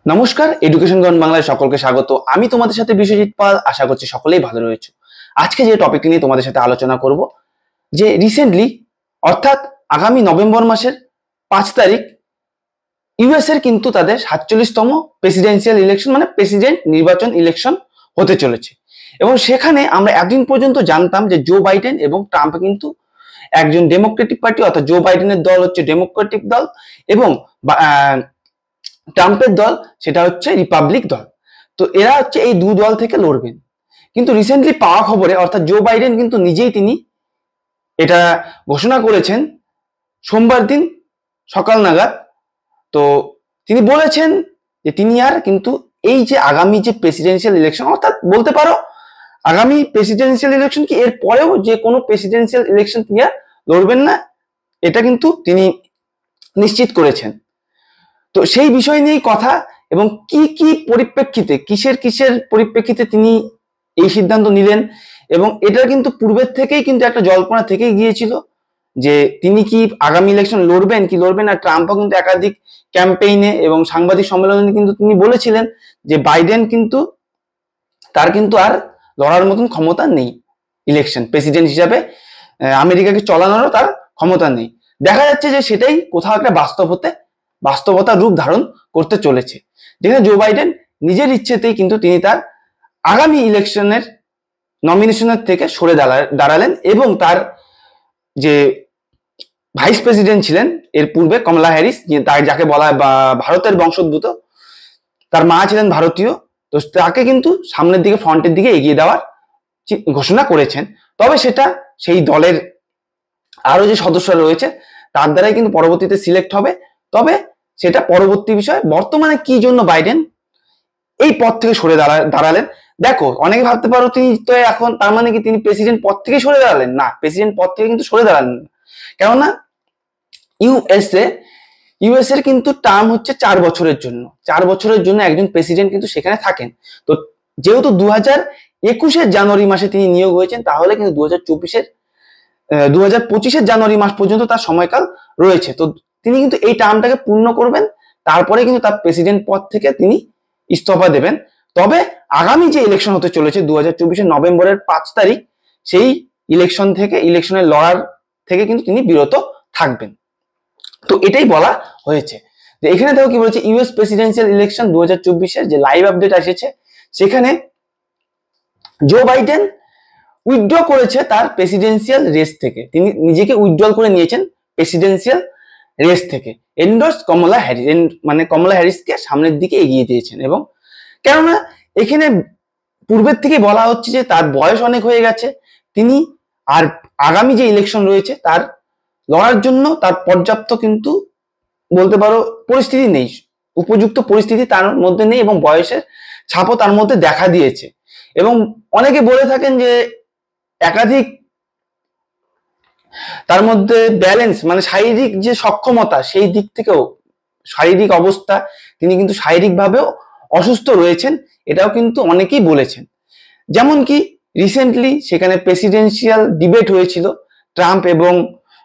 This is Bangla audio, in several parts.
নমস্কার, এডুকেশন গ্রাউন্ড বাংলায় সকলকে স্বাগত। আমি তোমাদের সাথে বিশ্বজিৎ পাল। আশা করছি সকলেই ভালো রয়েছে। আজকে যে টপিকটি নিয়ে তোমাদের সাথে আলোচনা করব, যে রিসেন্টলি অর্থাৎ আগামী নভেম্বর মাসের 5 তারিখ ইউএস এর কিন্তু তাদের 47তম প্রেসিডেন্সিয়াল ইলেকশন মানে প্রেসিডেন্ট নির্বাচন ইলেকশন হতে চলেছে। এবং সেখানে আমরা এতদিন পর্যন্ত জানতাম যে জো বাইডেন এবং ট্রাম্প কিন্তু একজন ডেমোক্রেটিক পার্টি, অর্থাৎ জো বাইডেনের দল হচ্ছে ডেমোক্রেটিক দল এবং ট্রাম্পের দল সেটা হচ্ছে রিপাবলিক দল। তো এরা হচ্ছে এই দু দল থেকে লড়বেন। কিন্তু রিসেন্টলি পাওয়া খবরে অর্থাৎ জো বাইডেন কিন্তু নিজেই তিনি এটা ঘোষণা করেছেন সোমবার দিন সকাল নাগাদ। তো তিনি বলেছেন যে তিনি আর কিন্তু এই যে আগামী যে প্রেসিডেন্সিয়াল ইলেকশন, অর্থাৎ বলতে পারো আগামী প্রেসিডেন্সিয়াল ইলেকশন কি এর পরেও যে কোনো প্রেসিডেন্সিয়াল ইলেকশন তিনি আর লড়বেন না, এটা কিন্তু তিনি নিশ্চিত করেছেন। তো সেই বিষয় নিয়েই কথা, এবং কি কি পরিপ্রেক্ষিতে কিসের পরিপ্রেক্ষিতে তিনি এই সিদ্ধান্ত নিলেন। এবং এটা কিন্তু পূর্বের থেকেই কিন্তু একটা জল্পনা থেকেই গিয়েছিল যে তিনি কি আগামী ইলেকশন লড়বেন কি লড়বেন না। ট্রাম্পও কিন্তু একাধিক ক্যাম্পেইনে এবং সাংবাদিক সম্মেলনে কিন্তু তিনি বলেছিলেন যে বাইডেন কিন্তু তার কিন্তু আর লড়ার মতন ক্ষমতা নেই, ইলেকশন প্রেসিডেন্ট হিসাবে আমেরিকাকে চালানোরও তার ক্ষমতা নেই। দেখা যাচ্ছে যে সেটাই কোথাও একটা বাস্তবতার রূপ ধারণ করতে চলেছে, যেখানে জো বাইডেন নিজের ইচ্ছেতেই কিন্তু তিনি তার আগামী ইলেকশনের নমিনেশনের থেকে সরে দাঁড়ালেন এবং তার যে ভাইস প্রেসিডেন্ট ছিলেন এর পূর্বে কমলা হ্যারিস, যাকে বলা হয় ভারতের বংশোদ্ভূত, তার মা ছিলেন ভারতীয়, তো তাকে কিন্তু সামনের দিকে ফ্রন্টের দিকে এগিয়ে দেওয়ার ঘোষণা করেছেন। তবে সেটা সেই দলের আরো যে সদস্যরা রয়েছে তার দ্বারাই কিন্তু পরবর্তীতে সিলেক্ট হবে। তবে সেটা পরবর্তী বিষয়। বর্তমানে কি জন্য বাইডেন এই পদ থেকে সরে দাঁড়ালেন, দেখো অনেকে ভাবতে পারো তিনি তো এখন তার মানে কি তিনি প্রেসিডেন্ট পদ থেকে সরে দাঁড়ালেন? না, প্রেসিডেন্ট পদ থেকে কিন্তু সরে দাঁড়ালেন না। কেননা ইউএস এর কিন্তু টার্ম হচ্ছে 4 বছরের জন্য। 4 বছরের জন্য একজন প্রেসিডেন্ট কিন্তু সেখানে থাকেন। তো যেহেতু 2021-এর জানুয়ারি মাসে তিনি নিয়োগ হয়েছেন, তাহলে কিন্তু 2025-এর জানুয়ারি মাস পর্যন্ত তার সময়কাল রয়েছে। তো তিনি কিন্তু এই টার্মটাকে পূর্ণ করবেন, তারপরে কিন্তু তার প্রেসিডেন্ট পদ থেকে তিনি ইস্তফা দেবেন। তবে আগামী যে ইলেকশন হতে চলেছে 2024-এর নভেম্বরের 5 তারিখ, সেই ইলেকশনের লড়ার থেকে কিন্তু তিনি বিরত থাকবেন। তো এটাই বলা হয়েছে। যে এখানে দেখো কি বলেছে, ইউএস প্রেসিডেন্সিয়াল ইলেকশন 2024-এর যে লাইভ আপডেট এসেছে, সেখানে জো বাইডেন উইথড্র করেছে তার প্রেসিডেন্সিয়াল রেস থেকে। তিনি নিজেকে উইথড্রল করে নিয়েছেন প্রেসিডেন্সিয়াল রেস থেকে। এন্ডোর্স কমলা হ্যারিস, মানে কমলা হ্যারিসকে সামনের দিকে এগিয়ে দিয়েছেন। এবং কেননা এখানে পূর্বের থেকে বলা হচ্ছে যে তার বয়স অনেক হয়ে গেছে, তিনি আর আগামী যে ইলেকশন রয়েছে তার লড়ার জন্য তার পর্যাপ্ত কিন্তু বলতে পারো পরিস্থিতি নেই, উপযুক্ত পরিস্থিতি তার মধ্যে নেই, এবং বয়সের ছাপও তার মধ্যে দেখা দিয়েছে। এবং অনেকে বলে থাকেন যে একাধিক তার মধ্যে ব্যালেন্স মানে শারীরিক যে সক্ষমতা, সেই দিক থেকেও শারীরিক অবস্থা তিনি কিন্তু শারীরিকভাবেও অসুস্থ রয়েছেন, এটাও কিন্তু অনেকেই বলেছেন। যেমন কি রিসেন্টলি সেখানে প্রেসিডেন্সিয়াল ডিবেট হয়েছিল ট্রাম্প এবং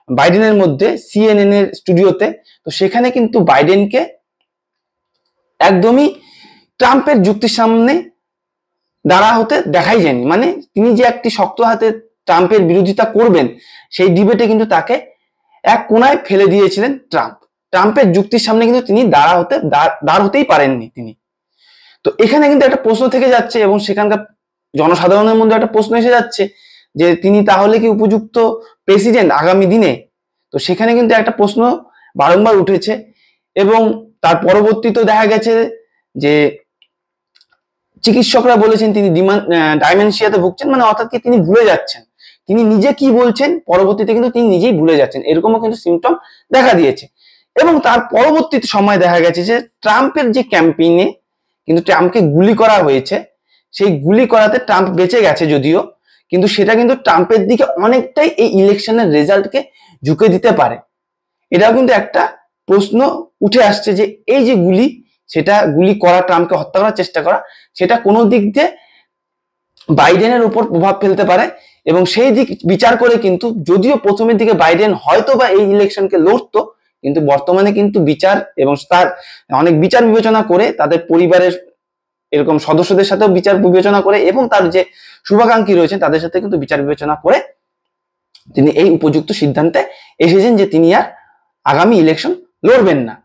বাইডেনের মধ্যে সিএনএন এর স্টুডিওতে। তো সেখানে কিন্তু বাইডেনকে একদমই ট্রাম্পের যুক্তির সামনে দাঁড়া হতে দেখাই যায়নি। মানে তিনি যে একটি শক্ত হাতে ট্রাম্পের বিরোধিতা করবেন, সেই ডিবেটে কিন্তু তাকে এক কোনায় ফেলে দিয়েছিলেন ট্রাম্পের যুক্তির সামনে কিন্তু তিনি দাঁড় হতেই পারেননি তিনি। তো এখানে কিন্তু একটা প্রশ্ন থেকে যাচ্ছে, এবং সেখানকার জনসাধারণের মধ্যে একটা প্রশ্ন এসে যাচ্ছে যে তিনি তাহলে কি উপযুক্ত প্রেসিডেন্ট আগামী দিনে। তো সেখানে কিন্তু একটা প্রশ্ন বারংবার উঠেছে, এবং তার পরবর্তীতে দেখা গেছে যে চিকিৎসকরা বলেছেন তিনি ডাইমেনশিয়াতে ভুগছেন, মানে অর্থাৎ কি তিনি ভুলে যাচ্ছেন, তিনি নিজে কি বলছেন পরবর্তীতে কিন্তু তিনি নিজেই ভুলে যাচ্ছেন, এরকমও কিন্তু সিমটম দেখা দিয়েছে। এবং তার পরবর্তী সময় দেখা গেছে যে ট্রাম্পের যে ক্যাম্পেইনে কিন্তু ট্রাম্পকে গুলি করা হয়েছে, সেই গুলি করাতে ট্রাম্প বেঁচে গেছে যদিও, কিন্তু সেটা কিন্তু ট্রাম্পের দিকে অনেকটাই এই ইলেকশনের রেজাল্টকে ঝুঁকে দিতে পারে। এটাও কিন্তু একটা প্রশ্ন উঠে আসছে যে এই যে গুলি করা, ট্রাম্পকে হত্যা করার চেষ্টা করা, সেটা কোনো দিক দিয়ে বাইডেনের উপর প্রভাব ফেলতে পারে। এবং সেই দিক বিচার করে কিন্তু যদিও প্রথমের দিকে বাইডেন হয়তো বা এই ইলেকশনকে লড়তো, কিন্তু বর্তমানে কিন্তু বিচার এবং তার অনেক বিচার বিবেচনা করে তাদের পরিবারের এরকম সদস্যদের সাথেও বিচার বিবেচনা করে এবং তার যে শুভাকাঙ্ক্ষী রয়েছেন তাদের সাথে কিন্তু বিচার বিবেচনা করে তিনি এই উপযুক্ত সিদ্ধান্তে এসেছেন যে তিনি আর আগামী ইলেকশন লড়বেন না।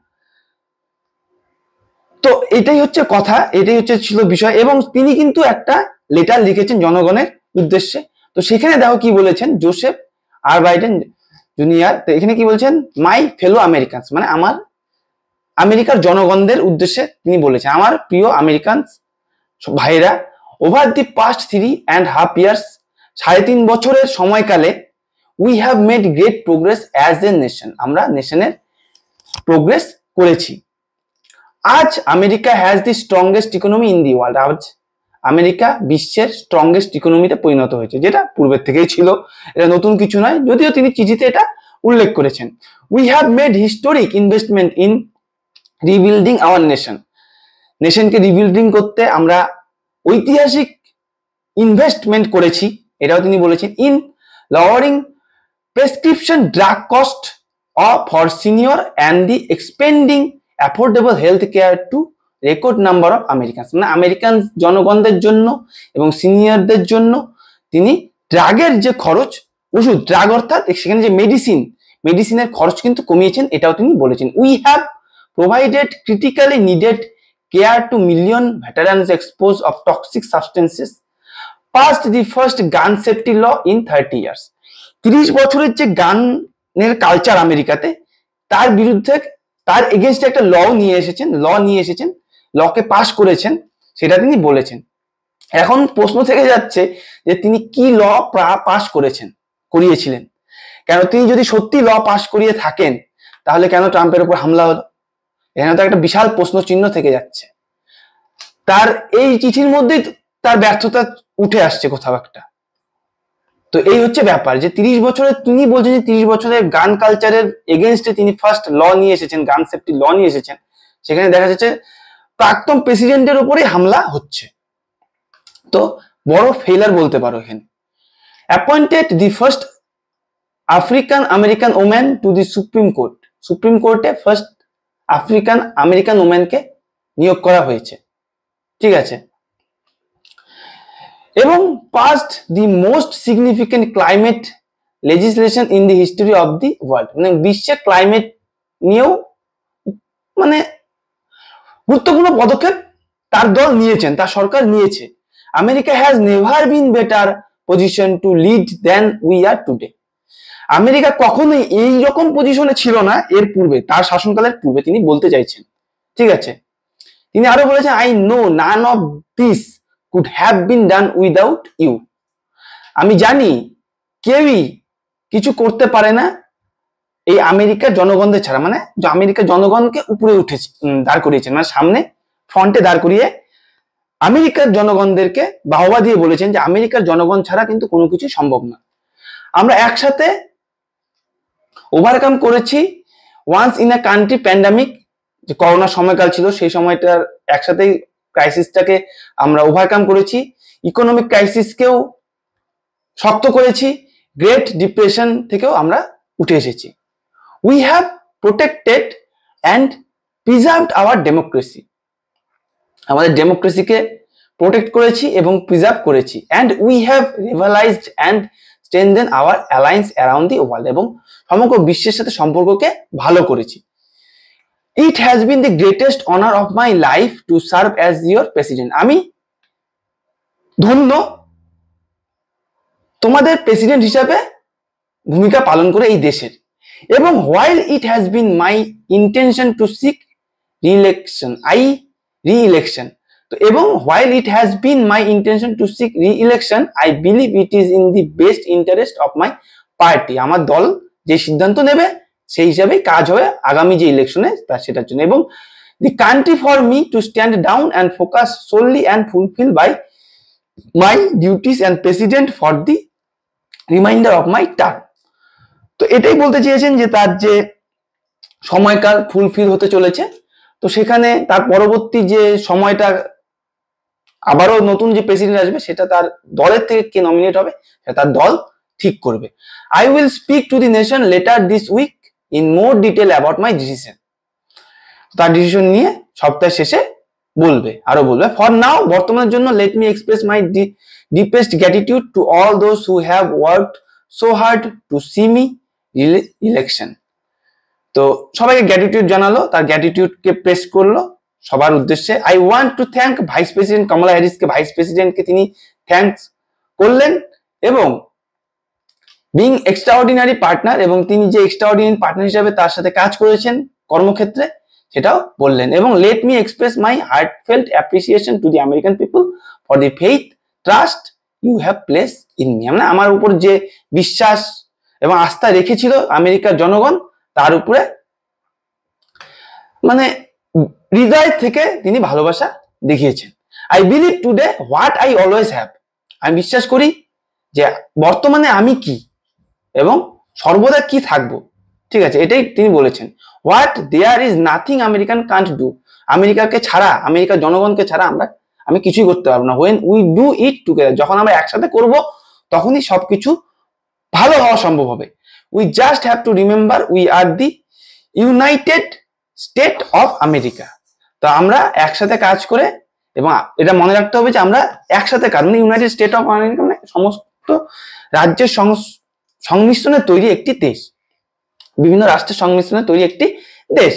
তো এটাই হচ্ছে কথা, এটাই হচ্ছে ছিল বিষয়। এবং তিনি কিন্তু একটা লেটার লিখেছেন জনগণের উদ্দেশ্যে। তো সেখানে দেখো কি বলেছেন জোসেফ আর বাইডেন জুনিয়র। তো এখানে কি বলছেন, মাই ফেলো আমেরিকানস, মানে আমার আমেরিকার জনগণদের উদ্দেশ্যে তিনি বলেছেন, আমার প্রিয় আমেরিকান ভাইরা, ওভার দি পাস্ট 3.5 ইয়ার্স, 3.5 বছরের সময়কালে we have made great progress as a nation, আমরা নেশনের প্রোগ্রেস করেছি। আজ America has the strongest economy in the world, আজ আমেরিকা বিশ্বের স্ট্রংগেস্ট ইকোনমিতে পরিণত হয়েছে, যেটা পূর্বের থেকেই ছিল, এটা নতুন কিছু নয়, যদিও তিনি চিঠিতে এটা উল্লেখ করেছেন। We have made historic investment in rebuilding our nation, নেশনকে রিবিল্ডিং করতে আমরা ঐতিহাসিক ইনভেস্টমেন্ট করেছি, এটাও তিনি বলেছেন। In lowering prescription drug cost for senior and the expanding affordable health care to record number of American, মানে আমেরিকান জনগণদের জন্য এবং সিনিয়রদের জন্য তিনি ড্রাগের যে খরচ, ওষুধ ড্রাগ অর্থাৎ সেখানে যে মেডিসিনের খরচ কিন্তু কমিয়েছেন, এটাও তিনি বলেছেন। We have provided critically needed care to million veterans expose of toxic substances, past the first gun safety law in 30 years, 30 বছরের যে গানের কালচার আমেরিকাতে, তার বিরুদ্ধে তার এগেনস্টে একটা ল নিয়ে এসেছেন, লকে পাস করেছেন, সেটা তিনি বলেছেন। এখন প্রশ্ন থেকে যাচ্ছে যে তিনি কি ল পাস করিয়েছিলেন, কেন তিনি যদি সত্যি ল পাস করিয়ে থাকেন তাহলে কেন ট্রাম্পের উপর হামলা হলো, এখানে তো একটা বিশাল প্রশ্ন চিহ্ন থেকে যাচ্ছে। তার এই চিঠির মধ্যেই তার ব্যর্থতা উঠে আসছে কোথাও একটা। তো এই হচ্ছে ব্যাপার যে 30 বছরের, তিনি বলছেন যে 30 বছরের গান কালচারের এগেনস্টে তিনি ফার্স্ট ল নিয়ে এসেছেন, গান সেফটি ল নিয়ে এসেছেন, সেখানে দেখা যাচ্ছে প্রাক্তন প্রেসিডেন্টের উপরেই হামলা হচ্ছে। তো বড় ফেলার বলতে পারো এখানে। Appointed the first African American woman to the supreme court, supreme কোর্টে ফার্স্ট আফ্রিকান আমেরিকান ওম্যানকে নিয়োগ করা হয়েছে, ঠিক আছে। এবং past the most significant climate legislation in the history of the world, মানে বিশ্বের ক্লাইমেট নিয়েও মানে গুরুত্বপূর্ণ পদক্ষেপ তার দল নিয়েছেন, তার সরকার নিয়েছে। America has never been better position to lead than we are today, America কখনোই এই রকম পজিশনে ছিল না এর পূর্বে, তার শাসনকালের পূর্বে, তিনি বলতে চাইছেন, ঠিক আছে। তিনি আরো বলেছেন, I know none of this could have been done without you, আমি জানি কেউই কিছু করতে পারে না এই আমেরিকার জনগণদের ছাড়া, মানে আমেরিকার জনগণকে উপরে উঠেছে, দাঁড় করিয়েছেন, মানে সামনে ফ্রন্টে দাঁড় করিয়ে আমেরিকার জনগণদেরকে বাহবা দিয়ে বলেছেন যে আমেরিকার জনগণ ছাড়া কিন্তু কোনো কিছু সম্ভব না, আমরা একসাথে ওভারকাম করেছি once in a country pandemic, যে করোনার সময়কাল ছিল সেই সময়টার একসাথেই ক্রাইসিসটাকে আমরা ওভারকাম করেছি, ইকোনমিক ক্রাইসিসকেও শক্ত করেছি, গ্রেট ডিপ্রেশন থেকেও আমরা উঠে এসেছি। We have protected and preserved our democracy, আমাদের ডেমোক্রেসিকে প্রোটেক্ট করেছি এবং প্রিজার্ভ করেছি। And we have revitalised and strengthen our alliance around the world, এবং সমগ্র বিশ্বের সাথে সম্পর্ককে ভালো করেছি। It has been the greatest honour of my life to serve as your president, আমি ধন্য তোমাদের প্রেসিডেন্ট হিসাবে ভূমিকা পালন করে এই দেশের। এবং while it has been my intention to seek re-election, তো এবং while it has been my intention to seek re-election, I believe it is in the best interest of my party, আমার দল যে সিদ্ধান্ত নেবে সেই হিসাবেই কাজ হবে আগামী যে ইলেকশনে তার সেটার জন্য। এবং the country for me to stand down and focus solely and fulfil by my duties and president for the reminder of my term. তো এটাই বলতে চেয়েছেন যে তার যে সময়কাল ফুলফিল হতে চলেছে, তো সেখানে তার পরবর্তী যে সময়টা আবারও নতুন যে প্রেসিডেন্ট আসবে সেটা তার দলের থেকে কে নমিনেট হবে সেটা তার দল ঠিক করবে। I will speak to the nation later this week in more detail about my decision. তার ডিসিশন নিয়ে সপ্তাহের শেষে আরো বলবে। ফর নাও, বর্তমানের জন্য, let me express my deepest gratitude to all those who have worked so hard to see me election. তো সবাইকে গ্র্যাটিটিউড জানালো, তার গ্র্যাটিটিউডকে প্রেস করলো সবার উদ্দেশ্যে। I want to thank vice president Kamala হ্যারিসকে, ভাইস প্রেসিডেন্টকে তিনি থ্যাঙ্কস করলেন, এবং বিং এক্সট্রাঅর্ডিনারি পার্টনার, এবং তিনি যে এক্সট্রাঅর্ডিনারি পার্টনার হিসাবে তার সাথে কাজ করেছেন কর্মক্ষেত্রে সেটাও বললেন। এবং let me express my heartfelt appreciation to the American people for the faith trust you have place in me. মানে আমার উপর যে বিশ্বাস এবং আস্থা রেখেছিল আমেরিকার জনগণ, তার উপরে মানে হৃদয় থেকে তিনি ভালোবাসা দেখিয়েছেন। I believe today what I always have. আমি বিশ্বাস করি যে বর্তমানে আমি কি এবং সর্বদা কি থাকবো, ঠিক আছে, এটাই তিনি বলেছেন। What there is nothing American can't do. আমেরিকাকে ছাড়া, আমেরিকার জনগণকে ছাড়া আমি কিছুই করতে পারবো না। When we do it together, যখন আমরা একসাথে করব তখনই সবকিছু ভালো হওয়া সম্ভব হবে। We just have to remember we are the United state of America. তো আমরা একসাথে কাজ করে, এবং এটা মনে রাখতে হবে যে আমরা একসাথে কাজ, মানে ইউনাইটেড স্টেট অফ আমেরিকা মানে সমস্ত রাজ্যের সংমিশ্রণে তৈরি একটি দেশ, বিভিন্ন রাষ্ট্রের সংমিশ্রণে তৈরি একটি দেশ।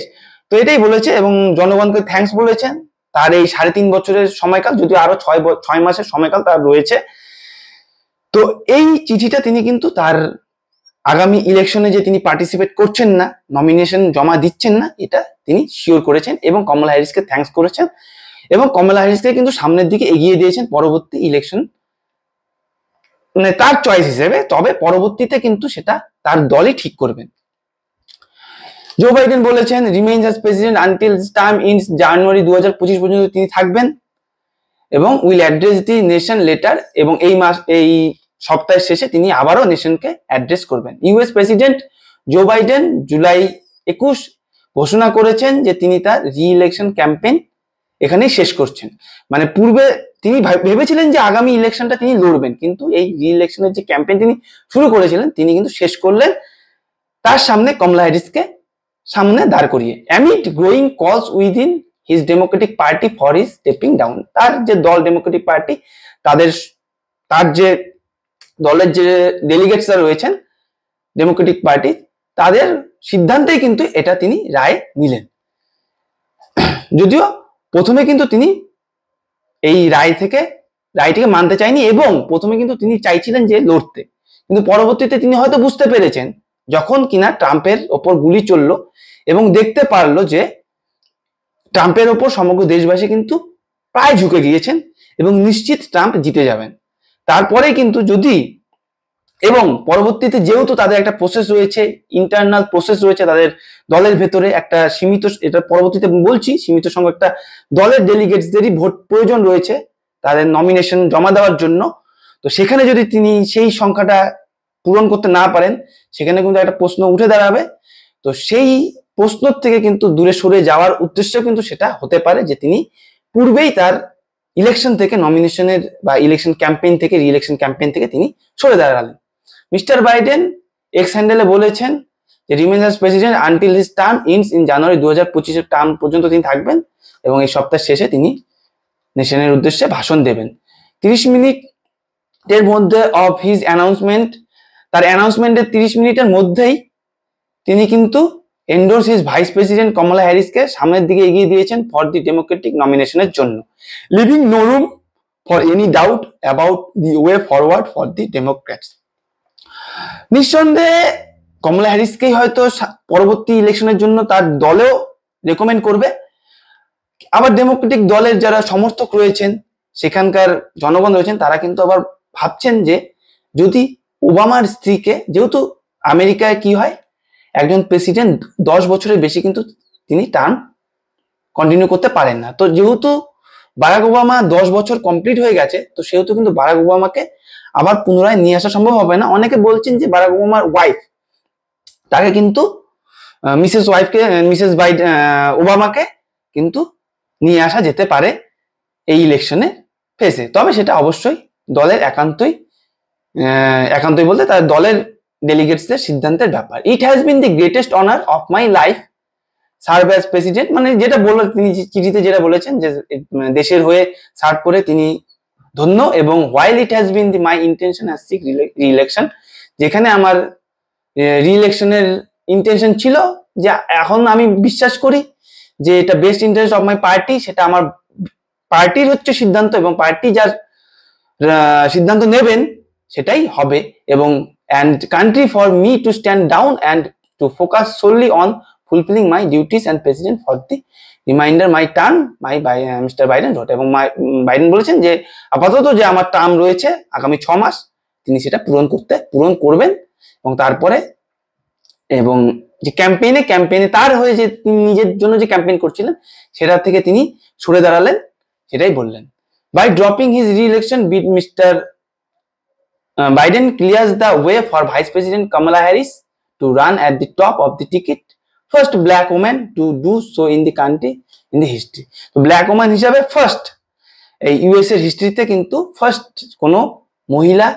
তো এটাই বলেছে, এবং জনগণকে থ্যাঙ্কস বলেছেন তার এই 3.5 বছরের সময়কাল, যদিও আরো 6 মাসের সময়কাল তার রয়েছে। তো এই চিঠিটা তিনি কিন্তু তার আগামী ইলেকশনে যে তিনি পার্টিসিপেট করছেন না, নমিনেশন জমা দিচ্ছেন না, এটা তিনি শিওর করেছেন, এবং কমলা হ্যারিসকে থ্যাঙ্কস করেছেন, এবং কমলা হ্যারিসকে কিন্তু সামনের দিকে এগিয়ে দিয়েছেন পরবর্তী ইলেকশন, মানে তার চয়েস হিসেবে। তবে পরবর্তীতে কিন্তু সেটা তার দলই ঠিক করবেন। জো বাইডেন বলেছেন remains as president until term ends January 2025 পর্যন্ত তিনি থাকবেন, এবং will address the nation later, এবং এই সপ্তাহের শেষে তিনি আবারও নেশনকে অ্যাড্রেস করবেন। US president Joe Biden July 21 ঘোষণা করেছেন যে তিনি তার রি-ইলেকশন ক্যাম্পেইন এখানেই শেষ করছেন। মানে পূর্বে তিনি ভেবেছিলেন যে আগামী ইলেকশনটা তিনি লড়বেন, কিন্তু এই রি-ইলেকশনের যে ক্যাম্পেইন তিনি শুরু করেছিলেন তিনি কিন্তু শেষ করলেন তার সামনে কমলা হ্যারিসকে সামনে দাঁড় করিয়ে। অ্যামিড গ্রোয়িং কলস within his Democratic party for his stepping down. তার যে দল ডেমোক্রেটিক পার্টি, তার যে দলের যে ডেলিগেটসরা রয়েছেন ডেমোক্রেটিক পার্টি, তাদের সিদ্ধান্তেই কিন্তু এটা তিনি রায় নিলেন। যদিও প্রথমে কিন্তু তিনি এই রায়টিকে মানতে চাইনি, এবং প্রথমে কিন্তু তিনি চাইছিলেন যে লড়তে, কিন্তু পরবর্তীতে তিনি হয়তো বুঝতে পেরেছেন, যখন কিনা ট্রাম্পের ওপর গুলি চললো এবং দেখতে পারলো যে ট্রাম্পের ওপর সমগ্র দেশবাসী কিন্তু প্রায় ঝুঁকে গিয়েছেন এবং নিশ্চিত ট্রাম্প জিতে যাবেন। তারপরে কিন্তু এবং পরবর্তীতে যেহেতু তাদের একটা প্রসেস রয়েছে, ইন্টারনাল প্রসেস রয়েছে তাদের দলের ভেতরে, একটা সীমিত, এটা পরবর্তীতে বলছি, সীমিত সংখ্যক একটা দলের ডেলিগেটসদেরই ভোট প্রয়োজন রয়েছে তাদের নমিনেশন জমা দেওয়ার জন্য। তো সেখানে যদি তিনি সেই সংখ্যাটা পূরণ করতে না পারেন, সেখানে কিন্তু একটা প্রশ্ন উঠে দাঁড়াবে। তো সেই প্রশ্ন থেকে কিন্তু দূরে সরে যাওয়ার উদ্দেশ্য কিন্তু সেটা হতে পারে যে তিনি পূর্বেই তার ইলেকশন থেকে, নমিনেশনের বা ইলেকশন ক্যাম্পেইন থেকে, রি-ইলেকশন ক্যাম্পেইন থেকে তিনি সরে দাঁড়ালেন। মিস্টার বাইডেন এক্স হ্যান্ডেলে বলেছেন যে remains as president until his term ends in January 2025 term পর্যন্ত তিনি থাকবেন, এবং এই সপ্তাহের শেষে তিনি নেশনের উদ্দেশ্যে ভাষণ দেবেন। 30 মিনিটের মধ্যে অফ হিজ অ্যানাউন্সমেন্ট, তার অ্যানাউন্সমেন্টের 30 মিনিটের মধ্যেই তিনি কিন্তু endorse his vice president Kamala হ্যারিসকে সামনের দিকে এগিয়ে দিয়েছেন ফর দি ডেমোক্রেটিক নমিনেশনের জন্য, leaving no room for any doubt about the way forward for the Democrats. নিঃসন্দেহে কমলা হ্যারিসকেই হয়তো পরবর্তী ইলেকশনের জন্য তার দলেও রেকমেন্ড করবে। আবার ডেমোক্রেটিক দলের যারা সমর্থক রয়েছেন, সেখানকার জনগণ রয়েছেন, তারা কিন্তু আবার ভাবছেন যে যদি ওবামার স্ত্রীকে, যেহেতু আমেরিকায় কি হয়, একজন প্রেসিডেন্ট 10 বছরের বেশি কিন্তু তিনি টার্ম কন্টিনিউ করতে পারেন না। তো যেহেতু বারাক ওবামা 10 বছর কমপ্লিট হয়ে গেছে, তো সেহেতু কিন্তু বারাক ওবামাকে আবার পুনরায় নিয়ে আসা সম্ভব হবে না। অনেকে বলছেন যে বারাক ওবামার ওয়াইফ, তাকে কিন্তু মিসেস ওবামাকে কিন্তু নিয়ে আসা যেতে পারে এই ইলেকশনে ফেসে। তবে সেটা অবশ্যই দলের একান্তই বলতে তার দলের ডেলিগেটসদের সিদ্ধান্তের ব্যাপার। ইট has been the greatest honour of my life serve as president, মানে যেটা বললেন তিনি চিঠিতে যেটা বলেছেন যে দেশের হয়ে সার্ভ করে তিনি ধন্য, এবং while it has been the my intention as seek re-election, যেখানে আমার রি-ইলেকশনের ইন্টেনশন ছিল, যে এখন আমি বিশ্বাস করি যে এটা best interest of my party, সেটা আমার পার্টির হচ্ছে সিদ্ধান্ত, এবং পার্টি যার সিদ্ধান্ত নেবেন সেটাই হবে, এবং and country for me to stand down and to focus solely on fulfilling my duties and president for the remainder my term my Mr. Biden wrote, এবং বাইডেন বলেছেন যে আপাতত যে আমার টার্ম রয়েছে আগামী 6 মাস তিনি সেটা পূরণ করবেন, এবং তারপরে এবং যে ক্যাম্পেইনে তার হয়ে যে তিনি নিজের জন্য যে ক্যাম্পেইন করছিলেন সেটা থেকে তিনি সরে দাঁড়ালেন, সেটাই বললেন। By dropping his re-election bid mister Biden clears the way for Vice President Kamala Harris to run at the top of the ticket, first black woman to do so in the country in the history. তো ব্ল্যাক ওম্যান হিসাবে ফার্স্ট এই ইউএস এর হিস্ট্রিতে কিন্তু ফার্স্ট কোনো মহিলা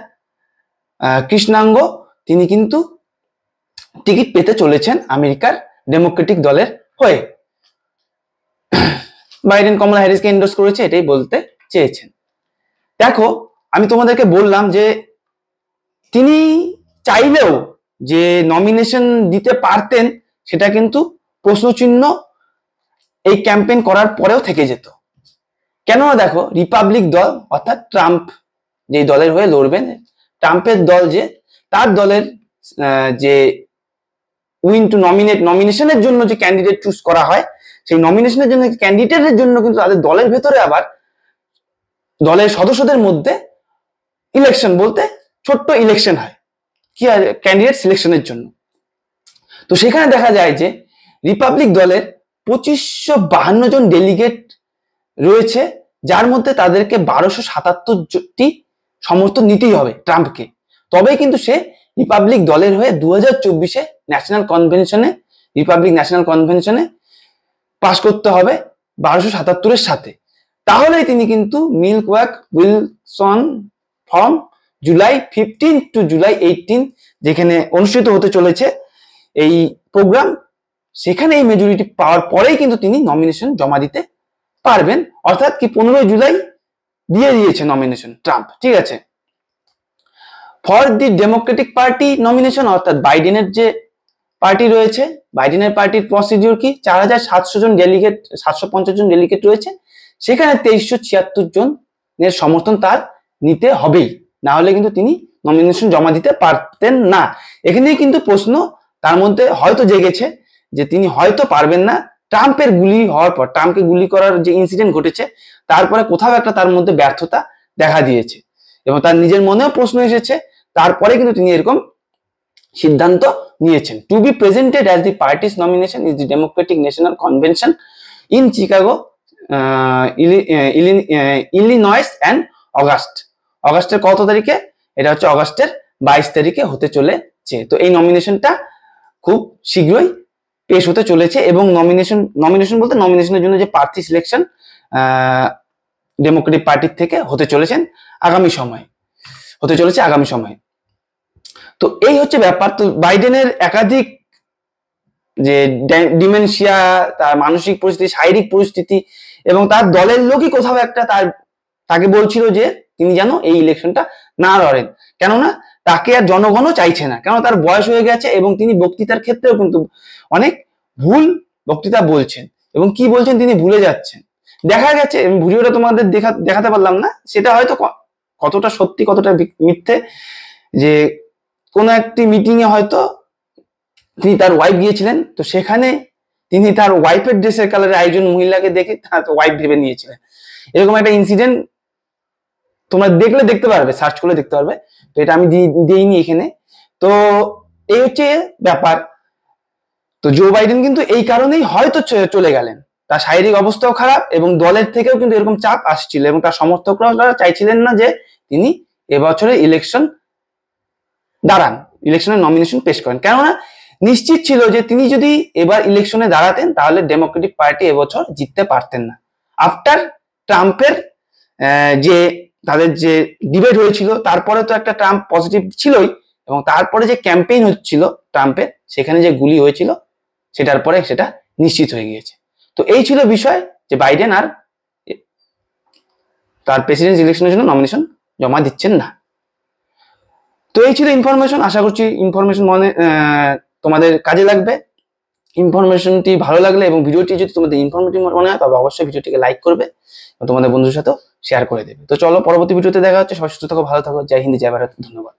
কৃষ্ণাঙ্গ তিনি কিন্তু টিকিট পেতে চলেছেন আমেরিকার ডেমোক্রেটিক দলের হয়ে। বাইডেন কমলা হ্যারিসকে এন্ডোর্স করেছে, এটাই বলতে চেয়েছেন। দেখো আমি তোমাদেরকে বললাম যে তিনি চাইলেও যে নমিনেশন দিতে পারতেন সেটা কিন্তু প্রশ্নচিহ্ন এই ক্যাম্পেইন করার পরেও থেকে যেত। কেননা দেখো রিপাবলিক দল অর্থাৎ ট্রাম্প যে দলের হয়ে লড়বেন, ট্রাম্পের দল যে তার দলের যে উইন টু নমিনেশনের জন্য যে ক্যান্ডিডেট চুজ করা হয়, সেই নমিনেশনের জন্য ক্যান্ডিডেটের জন্য কিন্তু তাদের দলের ভেতরে আবার দলের সদস্যদের মধ্যে ইলেকশন বলতে ছোট্ট ইলেকশন হয় কি আর ক্যান্ডিডেট সিলেকশনের জন্য। তো সেখানে দেখা যায় যে রিপাবলিক দলের 2552 জন ডেলিগেট রয়েছে, যার মধ্যে তাদেরকে 1277টি সমর্থন নিতেই হবে ট্রাম্পকে, তবেই কিন্তু সে রিপাবলিক দলের হয়ে 2024-এ রিপাবলিক ন্যাশনাল কনভেনশনে পাশ করতে হবে 1277-এর সাথে। তাহলেই তিনি কিন্তু মিল্কওয়াক উইলসন ফর্ম জুলাই 15 টু জুলাই 18 যেখানে অনুষ্ঠিত হতে চলেছে এই প্রোগ্রাম, সেখানে এই মেজরিটি পাওয়ার পরেই কিন্তু তিনি নমিনেশন জমা দিতে পারবেন। অর্থাৎ কি 15 জুলাই দিয়ে দিয়েছে নমিনেশন ট্রাম্প, ঠিক আছে। For the Democratic party nomination অর্থাৎ বাইডেনের যে পার্টি রয়েছে, বাইডেনের পার্টির প্রসিডিউর কি 4700 জন ডেলিগেট 750 জন ডেলিগেট রয়েছে, সেখানে 2376 জনের সমর্থন তার নিতে হবেই, না হলে কিন্তু তিনি নমিনেশন জমা দিতে পারতেন না। এখানেই কিন্তু প্রশ্ন তার মধ্যে হয়তো জেগেছে যে তিনি হয়তো পারবেন না। ট্রাম্পের গুলি হওয়ার পর, ট্রাম্পকে গুলি করার যে ইনসিডেন্ট ঘটেছে তারপরে কোথাও একটা তার মধ্যে ব্যর্থতা দেখা দিয়েছে এবং তার নিজের মনেও প্রশ্ন এসেছে, তারপরে কিন্তু তিনি এরকম সিদ্ধান্ত নিয়েছেন। To be presented as the party's nomination is the Democratic National Convention in Chicago Illinois and অগাস্টের কত তারিখে? এটা হচ্ছে অগাস্টের 22 তারিখে হতে চলেছে। তো এই নমিনেশনটা খুব শীঘ্রই পেশ হতে চলেছে এবং নমিনেশন বলতে নমিনেশনের জন্য যে প্রার্থী সিলেকশন ডেমোক্রেটিক পার্টির থেকে হতে চলেছে আগামী সময়ে। তো এই হচ্ছে ব্যাপার। তো বাইডেনের একাধিক যে ডিমেনশিয়া, তার মানসিক পরিস্থিতি, শারীরিক পরিস্থিতি এবং তার দলের লোকই কোথাও একটা তাকে বলছিল যে তিনি যেন এই ইলেকশনটা না লড়েন, কেননা তাকে আর জনগণও চাইছে না, কেন তার বয়স হয়ে গেছে এবং তিনি বক্তৃতার ক্ষেত্রেও কিন্তু অনেক ভুল বক্তৃতা বলছেন এবং কি বলছেন তিনি ভুলে যাচ্ছেন। দেখা গেছে, ভিডিওটা তোমাদের দেখাতে পারলাম না, সেটা হয়তো কতটা সত্যি কতটা মিথ্যে, যে কোনো একটি মিটিং এ হয়তো তিনি তার ওয়াইফ গিয়েছিলেন, তো সেখানে তিনি তার ওয়াইফের ড্রেসের কালারে একজন মহিলাকে দেখে তার ওয়াইফ ভেবে নিয়েছিলেন। এরকম একটা ইনসিডেন্ট তোমরা দেখতে পারবে, সার্চ করলে দেখতে পারবে। তো এটা আমি দিইনি এখানে। তো এই হচ্ছে ব্যাপার। তো জো বাইডেন কিন্তু এই কারণেই হয়তো চলে গেলেন, তার শারীরিক অবস্থাও খারাপ এবং দলের থেকেও কিন্তু এরকম চাপ আসছিল এবং তার সমর্থকরা চাইছিলেন না যে তিনি এবছরে ইলেকশনের নমিনেশন পেশ করেন, কেননা নিশ্চিত ছিল যে তিনি যদি এবার ইলেকশনে দাঁড়াতেন তাহলে ডেমোক্রেটিক পার্টি এবছর জিততে পারতেন না। আফটার ট্রাম্পের যে তাদের যে ডিবেট হয়েছিল তারপরে তো একটা ট্রাম্প পজিটিভ ছিলই এবং তারপরে যে ক্যাম্পেইন হচ্ছিল ট্রাম্পের, সেখানে যে গুলি হয়েছিল সেটার পরে সেটা নিশ্চিত হয়ে গিয়েছে। তো এই ছিল বিষয় যে বাইডেন আর তার প্রেসিডেন্ট ইলেকশনের জন্য নমিনেশন জমা দিচ্ছেন না। তো এই ছিল ইনফরমেশন। আশা করছি ইনফরমেশন তোমাদের কাজে লাগবে। ইনফরমেশনটি ভালো লাগলে এবং ভিডিওটি যদি তোমাদের ইনফরমেটিভ মনে হয় তবে অবশ্যই ভিডিওটিকে লাইক করবে এবং তোমাদের বন্ধুদের সাথেও শেয়ার করে দেবে। তো চলো পরবর্তী ভিডিওতে দেখা হচ্ছে। সবাই সুস্থ থাকো, ভালো থাকো। জয় হিন্দ, জয় ভারত, ধন্যবাদ।